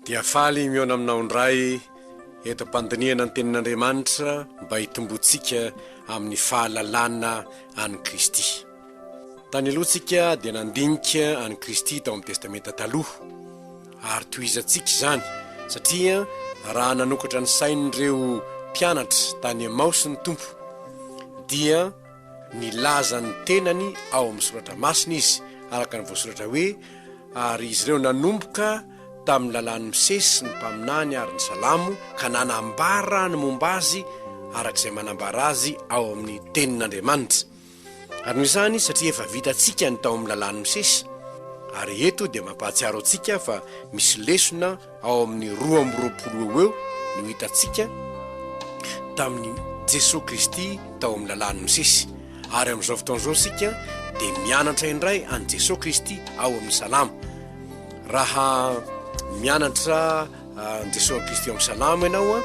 Dia faly miona aminao ndray eto ampandiniana ny tenin'Andriamanitra mba hitombotsika amin'ny fahalalana any Kristy. Tany alohantsika dia nandinika any Kristy tao amin'ny testamenta taloha ary tohizantsika izany satria raha nanokatra ny sain'ireo mpianatra tany Emaosy ny Tompo dia nilaza ny tenany ao amin'ny soratra masina izy araka ny voasoratra hoe ary izy ireo nanomboka tamin'ny lalàn'ny misesy ny mpaminany ary ny salamo ka nanambara ny momba azy arak'izay manambara azy ao amin'ny tenin'Andriamanitra. Ary noho izany satria efa vitantsika ny tao amin'ny lalàn'ny misesy ary eto dia mampahatsiaro antsika fa misy lesona ao amin'ny 12 eo no hitantsika tamin'ny Jesosy Kristy tao amin'ny lalàn'ny misesy ary amin'izao fotoan'izao sika dia mianatra indray any Jesosy Kristy ao amin'ny salamo. Raha mianatra Jesosy Kristy ao amin'ny salamo ianao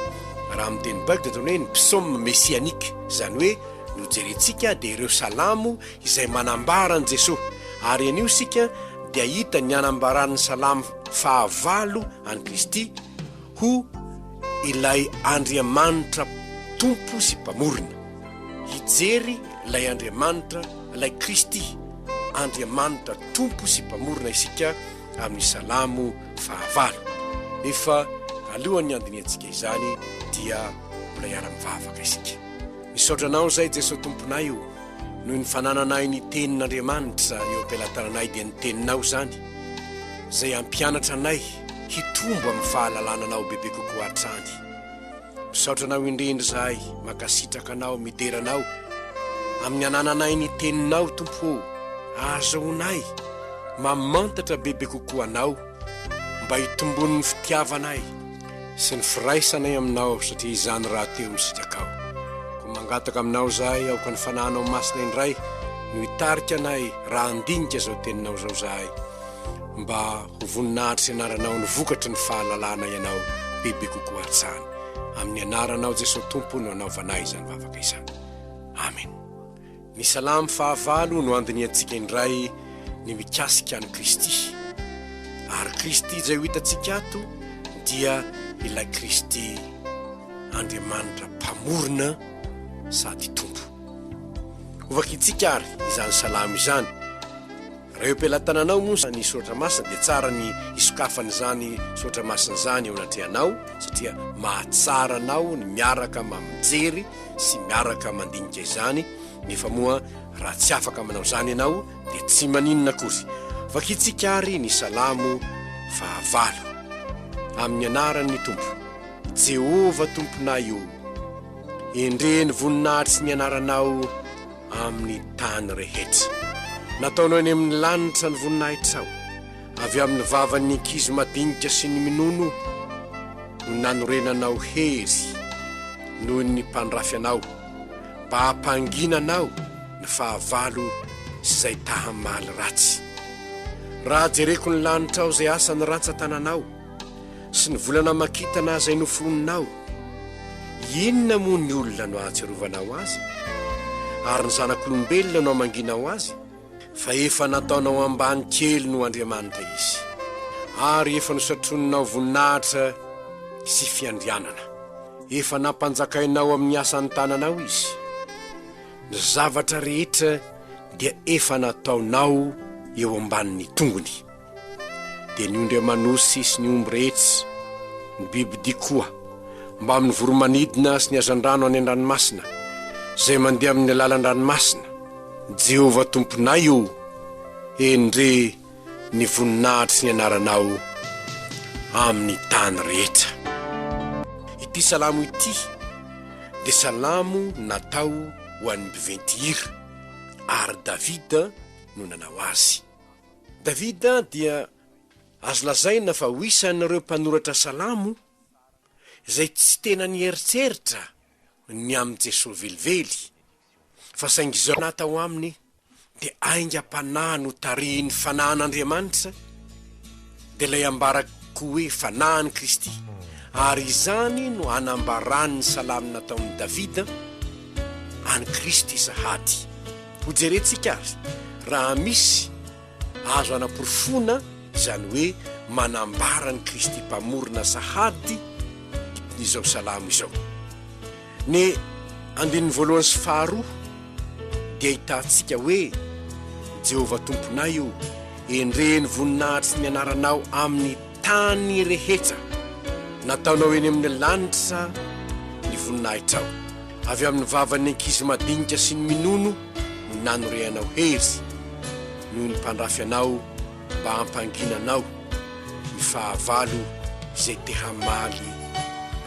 raha amin'ny teny baiko dia hoe ny psaume messianique, izany hoe no jerentsika dia ireo salamo izay manambara ny Jesosy ary anio sika dia hita ny anambaran'ny salamo fahavalo any Kristy ho ilay Andriamanitra Tompo sy Mpamorona. Hijery ilay Andriamanitra, ilay Kristy Andriamanitra Tompo sy Mpamorona isika amin'ny salamo fahavalo. Efa alohan'ny andiniantsika izany dia mbola iara-mivavaka isika. Misaotra anao zay Jesosy Tomponay io noho ny fanananay ny tenin'Andriamanitra eo am-pelatananay dia ny teninao zany zay ampianatra anay hitombo amin'ny fahalalananao bebe kokoa hatrany. Misaotra anao indrindra zahay makasitraka anao mideranao amin'ny anananay ny teninao Tompo, azaonay mamantatra bebe kokoa anao mba hitombon'ny fitiavanay sy ny firaisanay aminao satria izany raha teo misitrakao. Ko mangataka aminao zahay aoka ny fananao masina indray no hitarika anay raha andinika zao teninao zao zahay mba ho voninahitra sy anaranao ny vokatry ny fahalalana ianao bebe kokoa hatrany. Amin'ny anaranao Jesosy Tompo no anaovanay izany vavaka izany. Amen. Ny salamo fahavalo no andiniantsika indray ny mikasika any Kristy. Ary Kristy izay ho hitantsika ato dia ilay Kristy Andriamanitra Mpamorona sady Tompo. Ovakitsika ary izany salamo izany. Raha eo am-pelatananao moa ny soratra masina dia tsara ny isokafana izany soratra masina izany eo anatrehanao satria mahatsara anao ny miaraka mamijery sy miaraka mandinika izany. Nefa moa raha tsy afaka manao izany ianao dia tsy maninona akory. Vakitsika ary ny salamo fahavalo amin'ny anaran'ny Tompo. Jehova Tomponay io, endre ny voninahitra sy ny anaranao amin'ny tany rehetra. Nataonao eny amin'ny lanitra ny voninahitrao avy amin'ny vavan'ny ankizy madinika sy ny minono no nanorenanao hery noho ny mpandrafy anao mba hampanginanao ny fahavalo sy zay tahamaly ratsy. Raha jereko ny lanitrao zay asany ratsan-tananao sy ny volana makitana zay nofononinao, inona moa ny olona no ahatserovanao azy ary ny zanak'olombelona no amanginao azy? Fa efa nataonao ambany kely no Andriamanitra izy ary efa nosatroninao voninahitra sy fiandrianana. Efa nampanjakainao amin'ny asan'ny tananao izy. Ny zavatra rehetra dia efa nataonao eo ambanin'ny tongony. Dia ny ondry manosy sy ny omby rehetra, ny bibidia koa, mba amin'ny voromanidina sy ny hazandrano any an-dranomasina zay mandeha amin'ny alalan-dranomasina, Jehova Tomponay io, endre ny voninahitra sy ny anaranao amin'ny tany rehetra. Ity salamo ity dia salamo natao ho an'ny mpiventy hira ary Davida no nanao azy. Davida dia azo lazaina fa ho isan'ireo mpanoratra salamo izay tsy tena nieritreritra ny amin'ny Jesosy velively, fa saingy izao natao aminy dia aingam-panahy no tarihiny fanahin'Andriamanitra dia ilay ambarako hoe fanahin'i Kristy ary izany no anambarany ny salamo nataon'i Davida any Kristy sahady. Ho jerentsika azy raha misy azo anaporofona izany hoe manambara ny Kristy mpamorona sahady izao salamo izao. Ny andininy voalohany sy faharoa dia ahitantsika hoe Jehova tomponay io endreny voninahitsy ny anaranao amin'ny tany rehetra, nataonao eny amin'ny lanitra ny voninahitrao, avy amin'ny vavan'ny ankizy madinika sy ny minono no nanorehanao hery noho ny mpandrafy anao mba hampanginanao ny fahavalo izay te hamaly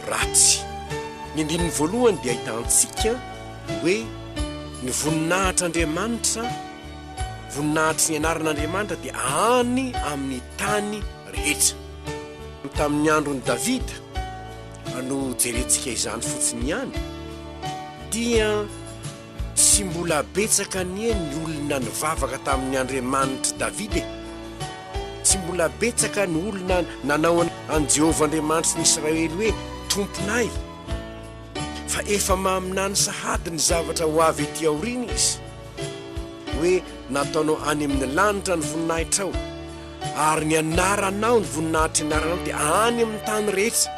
ratsy. Ny andininy voalohany dia ahitantsika hoe ny voninahitr'Andriamanitra, voninahitry ny anaran'Andriamanitra dia any amin'ny tany rehetra. Tamin'ny andron'ny Davida no jerentsika izany fotsiny ihany, dia tsy mbola betsaka ny olona nivavaka tamin'ny Andriamanitra Davida, tsy mbola betsaka ny olona nanao an Jehova Andriamanitra ny Israely hoe tomponay, fa efa maminany sahady ny zavatra ho avy ety aoriana izy, hoe nataonao any amin'ny lanitra ny voninahitrao, ary ny anaranao ny voninahitry ny anaranao dia any amin'ny tany rehetra.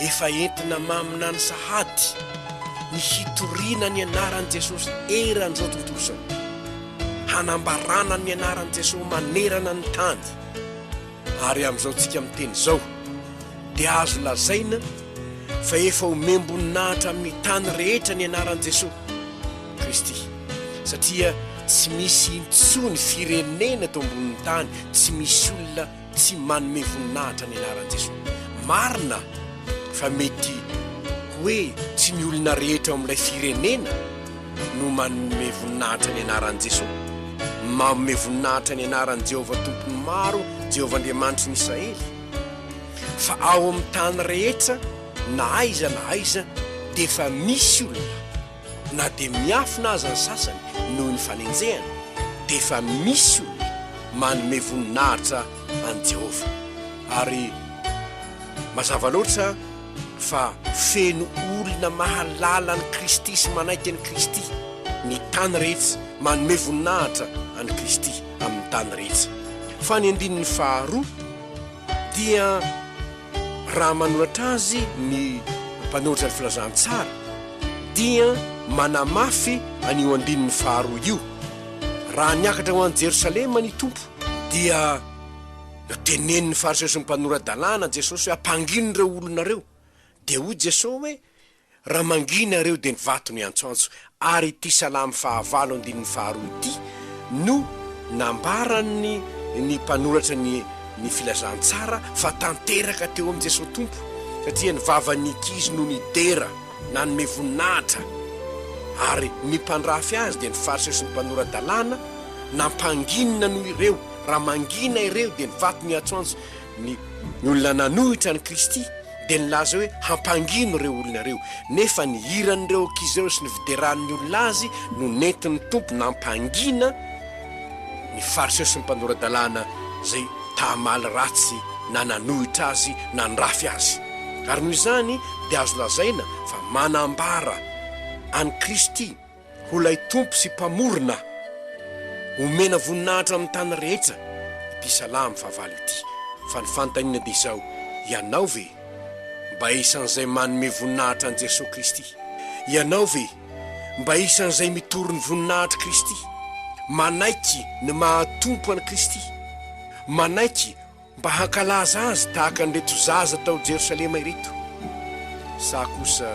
Efa entina maminany sahady ny hitoriana ny anaran'i Jesosy eran'izao tontolo izao, hanambarana ny anaran'i Jesosy manerana ny tany. Ary amin'izao tsika miteny izao dia azo lazaina fa efa omem-boninahitra amin'ny tany rehetra ny anaran'i Jesosy Kristy, satria tsy misy intsony firenena eto ambonin'ny tany tsy misy olona tsy manome voninahitra ny anaran'i Jesosy. Marina fa mety hoe tsy ny olona rehetra amin'ilay firenena no manome voninahitra ny anaran'i Jesosy, manome voninahitra ny anaran'i Jehova tompony maro, Jehova Andriamanitry ny Israely, fa ao amin'ny tany rehetra na aiza dia efa misy olona na dia miafina aza ny sasany noho ny fanenjehana, dia efa misy olona manome voninahitra an Jehova. Ary mazava loatra fa feno olona mahalala ny Kristy sy manaiky ny Kristy ny tany rehetra, manome voninahitra an Kristy amin'ny tany rehetra. Fa ny andininy faharoa dia raha manoratra azy ny mpanoratra ny filazantsara dia manamafy an'io andininy faharoa io. Raha niakatra ho an'i Jerosalema ny tompo dia teneniny fariseusy ny mpanoradalàna Jesosy hoe hampangino ireo olonareo, dia hoy Jesosy hoe raha mangina ireo dia ny vato ny antsoantso. Ary ity salamy fahavalo andininy faharoa ity no nambarany ny mpanoratra ny filazantsara fa tanteraka teo amin'i Jesosy tompo, satria ny vavan'ny ankizy no nidera nanome voninahitra. Ary ny mpandrafy azy dia ny fariseusy ny mpanoradalàna nampanginina noho ireo, raha mangina ireo dia ny vato ny antsoantso. Ny olona nanohitra ny Kristy dia nilaza hoe hampangino ireo olona ireo, nefa ny hiran'ireo ankizy ireo sy ny videran'ny olona azy no nentin'ny tompo nampangina ny fariseusy ny mpanoradalàna zay tahamaly ratsy na nanohitra azy na nirafy azy. Ary noho izany dia azo lazaina fa manambara any Kristy ho lay tompo sy mpamorona omena voninahitra amin'ny tany rehetra ity salamy fahavalo ity. Fa ny fanontaniana dia izao, ianao ve mba isan'izay manome voninahitra an Jesosy Kristy? Ianao ve mba isan'izay mitory ny voninahitra Kristy, manaiky ny mahatompo any Kristy, manaiky mba hankalaza azy tahaka nyreto zaza tao Jerosalema ireto, sa kosa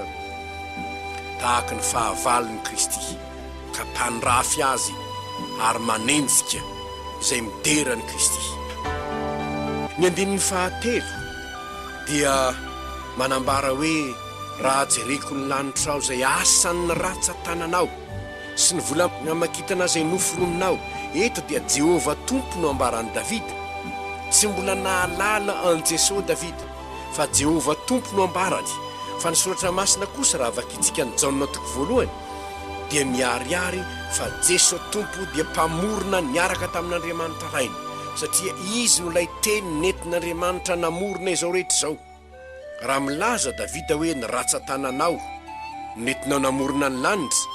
tahaka ny fahavalon'ny Kristy ka mpanrafy azy ary manenjika izay miderany Kristy? Ny andininy fahatelo dia manambara hoe raha jereko ny lanitrao izay asan'ny ratsan-tananao sy ny vola namakitana izay noforoninao. Eto dia Jehova tompo no ambaran'i Davida, tsy mbola nahalala an Jesosy Davida fa Jehova tompo no ambarany. Fa ny soratra masina kosa raha vakitsika ny Jaona toko voalohany dia miariary fa Jesosy tompo dia mpamorona niaraka tamin'Andriamanitra rainy, satria izy no lay teny nentin'Andriamanitra namorona izao rehetra izao. Raha milaza Davida hoe ny ratsan-tananao nentinao namorona ny lanitra,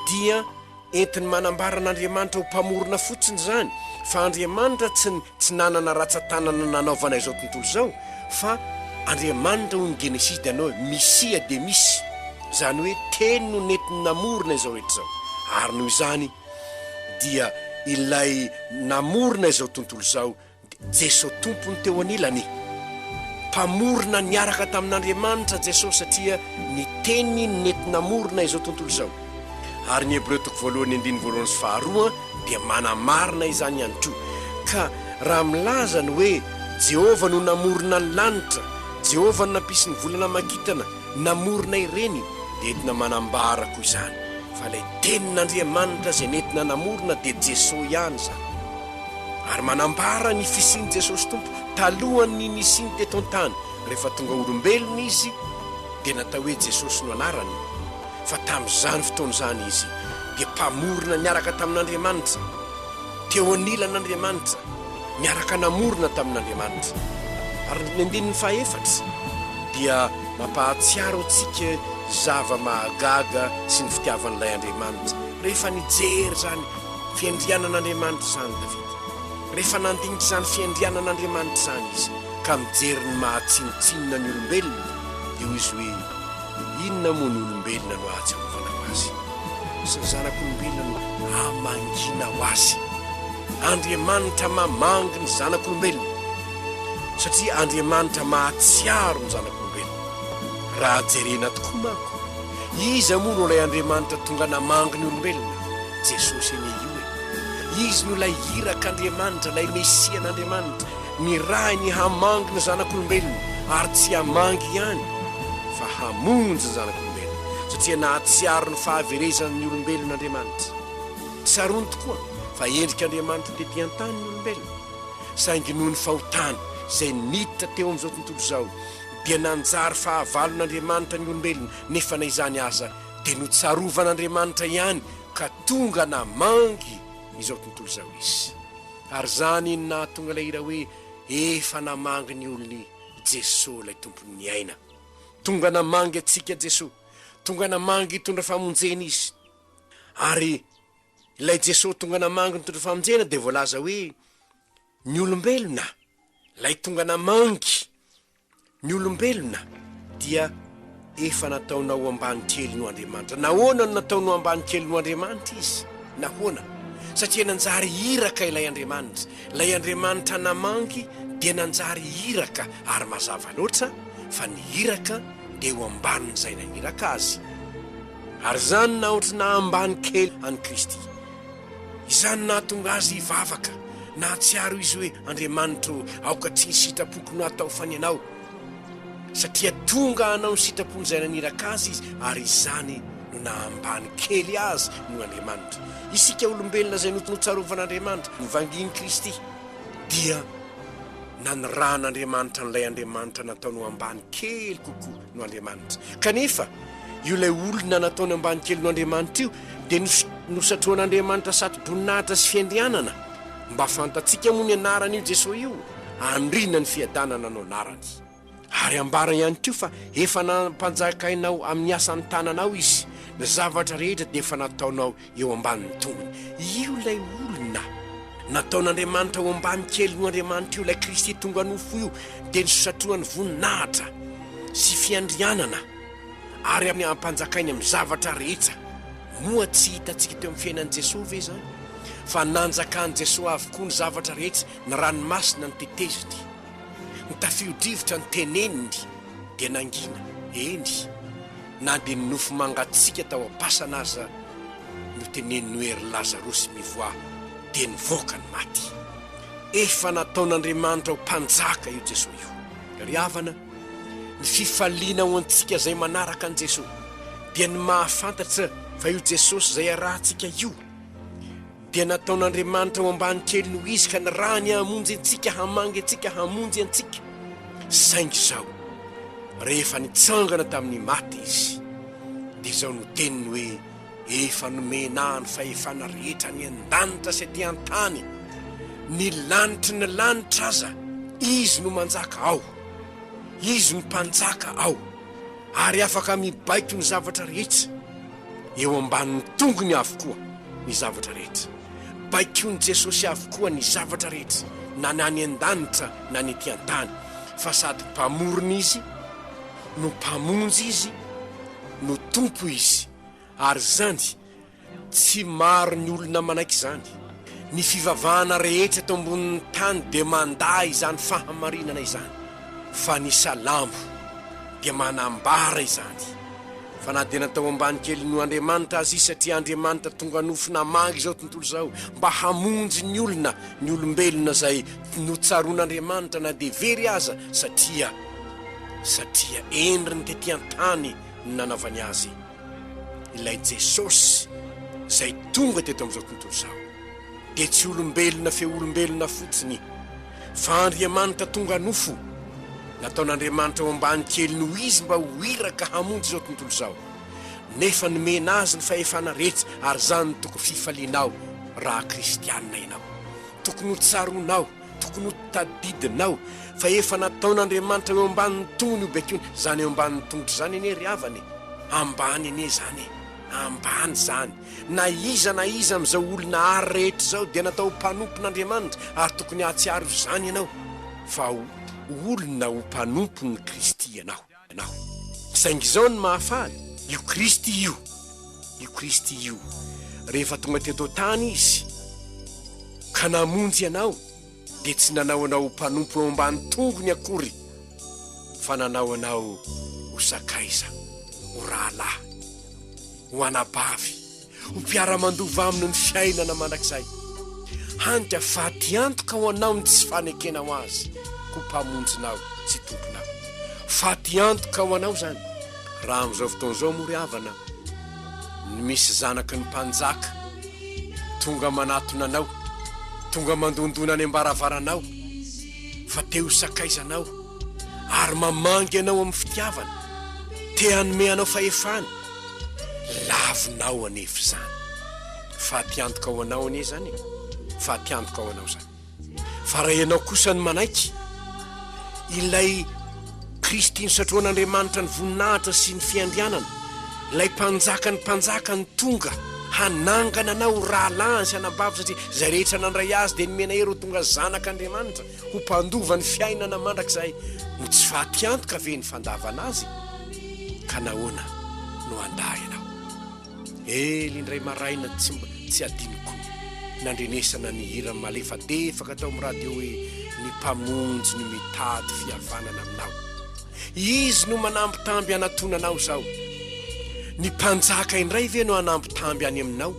dia entiny manambaran'Andriamanitra ho mpamorona fotsiny zany, fa Andriamanitra tsy nanana ratsan-tanana nanaovana izao tontolo izao, fa Andriamanitra ho ny Genesis dia anao misia dia misy, zany hoe teny no nentiny namorona izao rehetra izao. Ary noho izany dia ilay namorona izao tontolo izao Jesosy tompony teo anilany, mpamorona niaraka tamin'Andriamanitra Jesosy satria ny teny nentiny namorona izao tontolo izao. Ary ny Hebreo 1:1-2 dia manamarina izany ihany koa. Ka raha milaza ny hoe Jehova no namorona ny lanitra, Jehova no nampisy ny volana makitana, namorona ireny, dia entina manambara koa izany fa ilay tenin'Andriamanitra izay nentina namorona dia Jesosy ihany zany. Ary manambara ny fisiany Jesosy tompo talohany nisiny teto an-tany. Rehefa tonga olombelona izy dia natao hoe Jesosy no anarany, fa tamin'izany fotoana izany izy dia mpamorona niaraka tamin'Andriamanitra, teo anilan'Andriamanitra, miaraka namorona tamin'Andriamanitra. Ary ny andininy fahaefatra dia mampahatsiaro antsika zava-mahagaga sy ny fitiavan'ilay Andriamanitra. Rehefa nijery zany fiandrianan'Andriamanitra zany Davida, rehefa nandinitra zany fiandrianan'Andriamanitra zany izy ka mijery ny mahatsinotsinona ny olombelona, dia hoy izy hoe inona moa ny olombelona no ahatsiarovana ho azy, sy ny zanak'olombelona no amangina ho azy. Andriamanitra mamangy ny zanak'olombelona satria Andriamanitra mahatsiaro ny zanak'olombelona. Raha jerena tokoa manko, iza moa no ilay Andriamanitra tonga namangy ny olombelona? Jesosy eny io e. Izy no ilay irak'Andriamanitra, ilay Mesian'Andriamanitra, ny raha ny hamangy ny zanak'olombelona, ary tsy hamangy ihany fa hamonjy ny zanak'olombelona, satria nahatsiaro ny fahaverezan'ny olombelon'Andriamanitra. Tsarony tokoa fa endrik'Andriamanitra tetỳ an-tany ny olombelona, saingy noho ny fahotana izay niditra teo amin'izao tontolo izao dia nanjary fahavalon'Andriamanitra ny olombelona, nefa na izany aza dia notsarovan'Andriamanitra ihany ka tonga namangy izao tontolo izao izy. Ary zany nahatonga ilay hira hoe efa namangy ny olony Jesosy ilay tompony ny aina. Tonga namangy atsika Jesosy, tonga namangy hitondra famonjena izy. Ary ilay Jesosy tonga namangy nitondra famonjena dia voalaza hoe ny olombelona ilay tonga namangy ny olombelona dia efa nataonao ambany kely no Andriamanitra. Nahoana no nataonao ambany kely no Andriamanitra izy? Nahoana? Satria nanjary iraka ilay Andriamanitra. Ilay Andriamanitra namangy dia nanjary iraka, ary mazava loatra fa ny iraka dia eo ambanin'izay naniraka azy. Ary zany na ohatra na ambany kely any Kristy, izany nahatonga azy hivavaka, nahatsiaro izy hoe Andriamanitra aoka tsy ny sitrapoko no atao fanenao, satria tonga hanao ny sitrapony izay naniraka azy izy, ary izany no naambany kely azy no Andriamanitra. Isika olombelona izay notsarovanaN'Andriamanitra nivanginy Kristy dia naniran'Andriamanitra n'ilay Andriamanitra nataony ambany kely kokoa no Andriamanitra. Kanefa io ilay olona nataony ambany kely no Andriamanitra io dia nosatroan'Andriamanitra satroboninahitra sy fiandrianana mba fantatsika moa ny anarany io Jesosy io andrina ny fiadanana no anarany. Ary ambara ihany koa fa efa nampanjakainao amin'ny asan'ny tananao izy, ny zavatra rehetra dia efa nataonao eo ambanin'ny tongony. Io ilay olona nataon'Andriamanitra eo ambany kely no Andriamanitra io, ilay Kristy tonga nofo io dia nisatroany voninahitra sy fiandrianana ary amin'ny ampanjakainy amin'ny zavatra rehetra. Moa tsy hitantsika teo amin'ny fiainan'i Jesosy ve zany? Fa nanjakan'i Jesosy avokoa ny zavatra rehetra, ny ranomasina ny teteziny, ny tafio-drivotra ny teneniny dia nangina eny, na dia ny nofo mangatsika tao am-pasana aza no teneniny hoe ry Lazarosy mivoa dia nivoaka ny maty. Efa nataon'Andriamanitra ho mpanjaka io Jesosy io. Ry havana, ny fifaliana ho antsika izay manaraka an' Jesosy dia ny mahafantatra fa io Jesosy izay arahantsika io dia nataon'Andriamanitra ho ambany kely no izy ka ny rany hamonjy antsika, hamangy antsika, hamonjy antsika. Saingy izao rehefa nitsangana tamin'ny maty izy dia izao no teniny hoe efa nomena ny fahefana rehetra ny an-danitra sy aty an-tany, ny lanitry ny lanitra aza izy no manjaka ao, izy no mpanjaka ao, ary afaka mibaiko ny zavatra rehetra eo ambanin'ny tongony avokoa ny zavatra rehetra. baikony Jesosy avokoa ny zavatra rehetra na ny any an-danitra na ny ety an-tany fa sady mpamorona izy no mpamonjy izy no tompo izy ary zany tsy maro ny olona manaiky izany ny fivavahana rehetra eto ambonin'ny tany dia mandaa izany fahamarinana izany fa ny salamo dia manambara izany fa na dia natao ambany kely no Andriamanitra azy satria Andriamanitra tonga nofina manga izao tontolo izao mba hamonjy ny olona ny olombelona izay notsaron'Andriamanitra na dia very aza satria endriny tetỳ an-tany nanavany azy ilay Jesosy izay tonga teto amin'izao tontolo izao dia tsy olombelona fe olombelona fotsiny fa Andriamanitra tonga nofo nataon'Andriamanitra ao ambany kely no izy mba ho iraka hamonjy izao tontolo izao nefa nomena azy ny fahefana rehetra ary zany tokony fifalianao raha kristianina ianao tokony ho tsaronao tokony ho tadidinao fa efa nataon'Andriamanitra eo ambanin'ny tongony ho bekony zany eo ambanin'ny tongotra zany ene ry havany ambany ene zany ambany zany na iza amin'izao olona ary rehetra izao dia natao mpanompon'Andriamanitra ary tokony hatsiaro zany ianao fa olona ho mpanompon'ny Kristy ianao saingy izao ny mahafaly io Kristy io rehefa tonga teto tany izy ka namonjy ianao dia tsy nanao anao mpanompo eo ambany tongony akory fa nanao anao ho sakaiza ho rahalahy ho anabavy ho mpiara-mandova aminy ny fiainana mandrakizay hanka faty antoka ho anao ny tsy fanekena ho azy ho mpamonjinao sy tomponao faty antoka ho anao zany raha amin'izao fotoan'izao mory havana misy zanaky ny mpanjaka tonga manatona anao tonga mandondona any ambaravaranao fa te ho sakaizanao ary mamangy anao amin'ny fitiavana te hanome anao fahefana lavinao anefa zany faty antoka ho anao ane zany faty antoka ho anao zany fa raha ianao kosa ny manaiky ilay Kristy ny satroan'Andriamanitra ny voninahitra sy ny fiandrianana ilay mpanjaka ny tonga hanangana anao rahalahy sy hanambavy satria zay rehetra nandray azy dia nomena hery ho tonga zanak'Andriamanitra ho mpandova ny fiainana mandrakizay no tsy faty antoka ve ny fandavana azy ka nahoana no andaa ianao indray maraina tsy adinoko nandrenesana ny hira malefa defaka atao amin'ny radio hoe ny mpamonjy no mitady fihavanana aminao izy no manambitamby anatonanao zao ny mpanjaka indray ve no anambitamby any aminao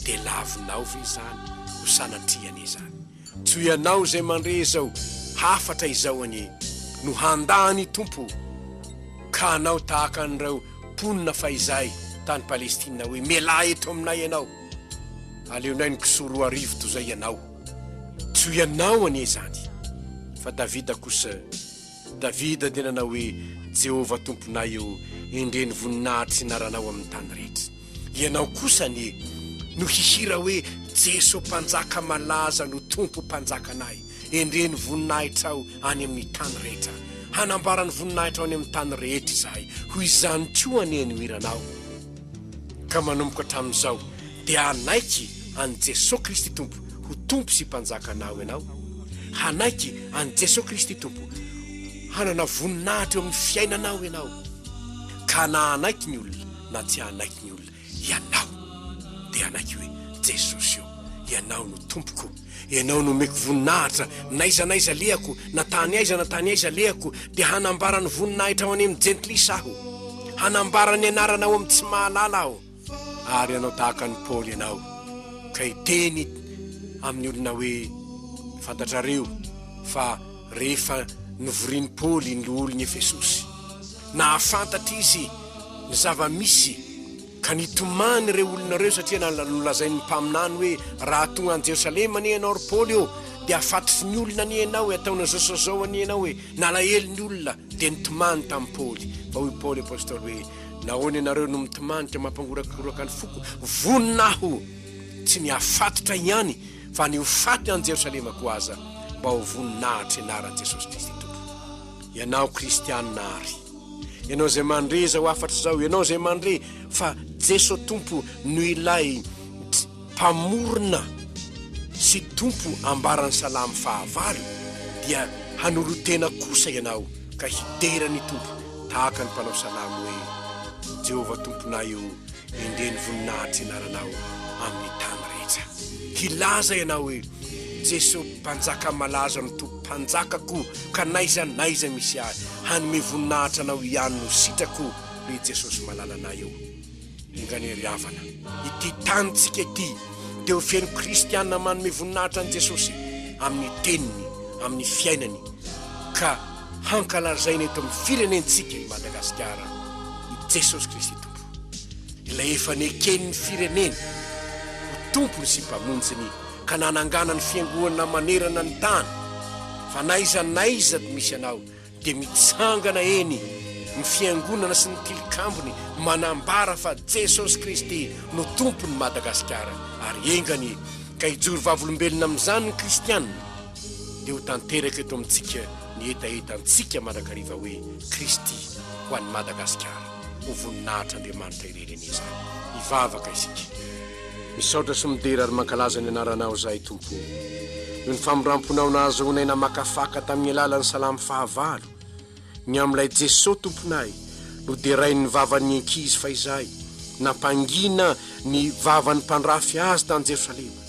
dia lavinao ve zany ho sanatriany zany tsy ianao zay mandre zao hafatra izao anie no handany tompo ka anao tahaka an'ireo mponina fa izay tany Palestina hoe mela eto aminay ianao aleonay ny kisoro arivo toy izay ianao tsy ianao anie zany fa Davida kosa Davida dia nanao hoe Jehova tomponay eo endreny voninahitra sy naranao amin'ny tany rehetra ianao kosa ny no hihira hoe Jesosy mpanjaka malaza no tompo mpanjakanay endreny voninahitra ao any amin'ny tany rehetra hanambarany voninahitra ao any amin'ny tany rehetra izahay hoy izany koa anie ny hiranao ka manomboka hatramin'izao dia hanaiky any Jesosy Kristy tompo ho tompo sy mpanjakanao ianao hanaiky any Jesosy Kristy tompo hanana voninahitra eo amin'ny fiainanao ianao ka na hanaiky ny olona na tsy hanaiky ny olona ianao dia hanaiky hoe Jesosy io ianao no tompoko ianao no meko voninahitra naiza lehako na tany aiza lehako dia hanambarany voninahitra ao any amin'ny jentilisa aho hanambarany anaranao amin'ny tsy mahalala aho ary ianao tahaka ny Paoly ianao ka hiteny amin'ny olona hoe fantatrareo fa rehefa novorian'i Paoly ny loholon'i Efesosy na hafantatra izy ny zava-misy ka nitomany ireo olonareo satria nolazainy ny mpaminany hoe raha tonga any Jerosalema anie ianao ry Paoly eo dia hafantatry ny olona anie ianao ataona zao anie ianao hoe nalahelo ny olona dia nitomany tamin'ny Paoly fa hoy Paoly apôstôly hoe nahoana ianareo no mitomany ka mampangorakoraka ny foko voninaho tsy ny hafatatra ihany fa ny ho faty any Jerosalema koa aza mba ho voninahitra ianaran'i Jesosy Kristy tompo ianao kristianina ary ianao zay mandre zao afatra zao ianao zay mandre fa Jesosy tompo no ilay mpamorona sy tompo ambarany salamy fahavalo dia hanorotena kosa ianao ka hiderany tompo tahaka ny mpanao salamo hoe Jehova tomponay io endreny voninahitra inaranao amin'ny tany rehetra. Hilaza ianao hoe Jesosy mpanjaka malaza no tompo mpanjakako ka naiza misy ahy hanome voninahitra anao ihany no sitrako hoe Jesosy malalanay eo. Inganery havana ity tanitsika ity dia ho feno kristianina manome voninahitra an' Jesosy amin'ny teniny, amin'ny fiainany ka hankalazaina eto amin'ny firenentsika i Madagasikara i Jesosy Kristy tompo. Ilay efa neken'ny firenena ho tompony sy mpamonjiny ka nanangana ny fiangonana manerana ny tany fa naiza misy anao dia mitsangana eny ny fiangonana sy ny tilikambony manambara fa Jesosy Kristy no tompony Madagasikara ary engany ka hijoro vavolombelona amin'izany ny kristianina dia ho tanteraka eto amintsika ny etaetantsika manakariva hoe Kristy ho an'ny Madagasikara ho voninahitra Andriamanitra ireny izany. Ivavaka isika misaotra sy midera ary mankalaza ny anaranao zahay tompo noho ny famoramponao nahazonaina makafaka tamin'ny alalan'ny salamy fahavalo ny amin'ilay Jesosy tomponay no derain'ny vavan'ny ankizy fa izay nampangina ny vavan'ny mpandrafy azy tany Jerosalema.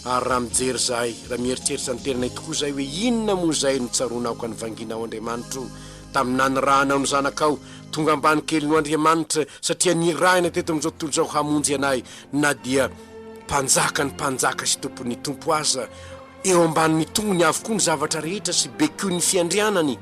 Ary raha mijery zahay raha mieritreritra ny tenanay tokoa zay hoe inona moa zay no tsaronao ka nivanginao Andriamanitra tamin'ny nanirahanao ny zanakao tonga ambany kely no Andriamanitra satria nirahina teto amin'izao tontolo izao hamonjy anay na dia mpanjaka ny mpanjaka sy tompon'ny tompo aza eo ambanin'ny tongony avokoa ny zavatra rehetra sy bekoa ny fiandrianany.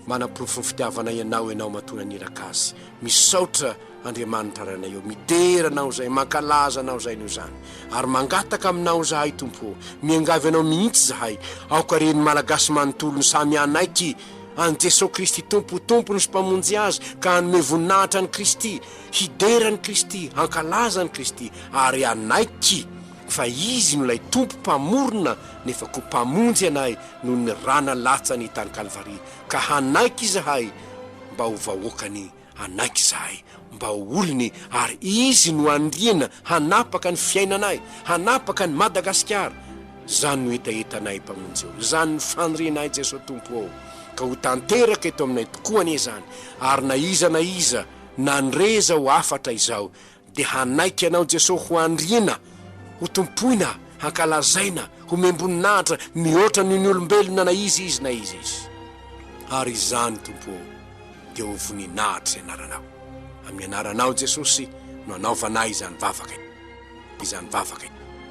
Manaprofo ny fitiavana ianao matona niraka azy. Misaotra Andriamanitra ranay eo mideranao zay mankalaza anao zay no zany ary mangataka aminao zahay tompo miangavy anao mihitsy zahay aoka reny malagasy manontolo ny samy anaiky an Jesosy Kristy tompony sy mpamonjy azy ka hanome voninahitra ny Kristy hiderany Kristy hankalazany Kristy ary anaiky fa izy no lay tompo mpamorona nefa ko mpamonjy anay noho ny rana latsany tany Kalvari ka hanaiky zahay mba ho vahoakany anaiky zahay mba ho olony ary izy no andriana hanapaka ny fiainanay hanapaka ny Madagasikara. Zany no etaetanay mpamonjy eo zany ny fanirianay Jesosy tompo ao ka ho tanteraka eto aminay tokoa anie zany ary na iza na nyreza ho afatra izao dia hanaiky anao Jesosy ho andriana ho tompoina hankalazaina ho memboninahitra mihoatra ny olombelona na izy ary izany tompo dia ho voninahitra anaranao amin'ny anaranao Jesosy no anaovanay izany vavaka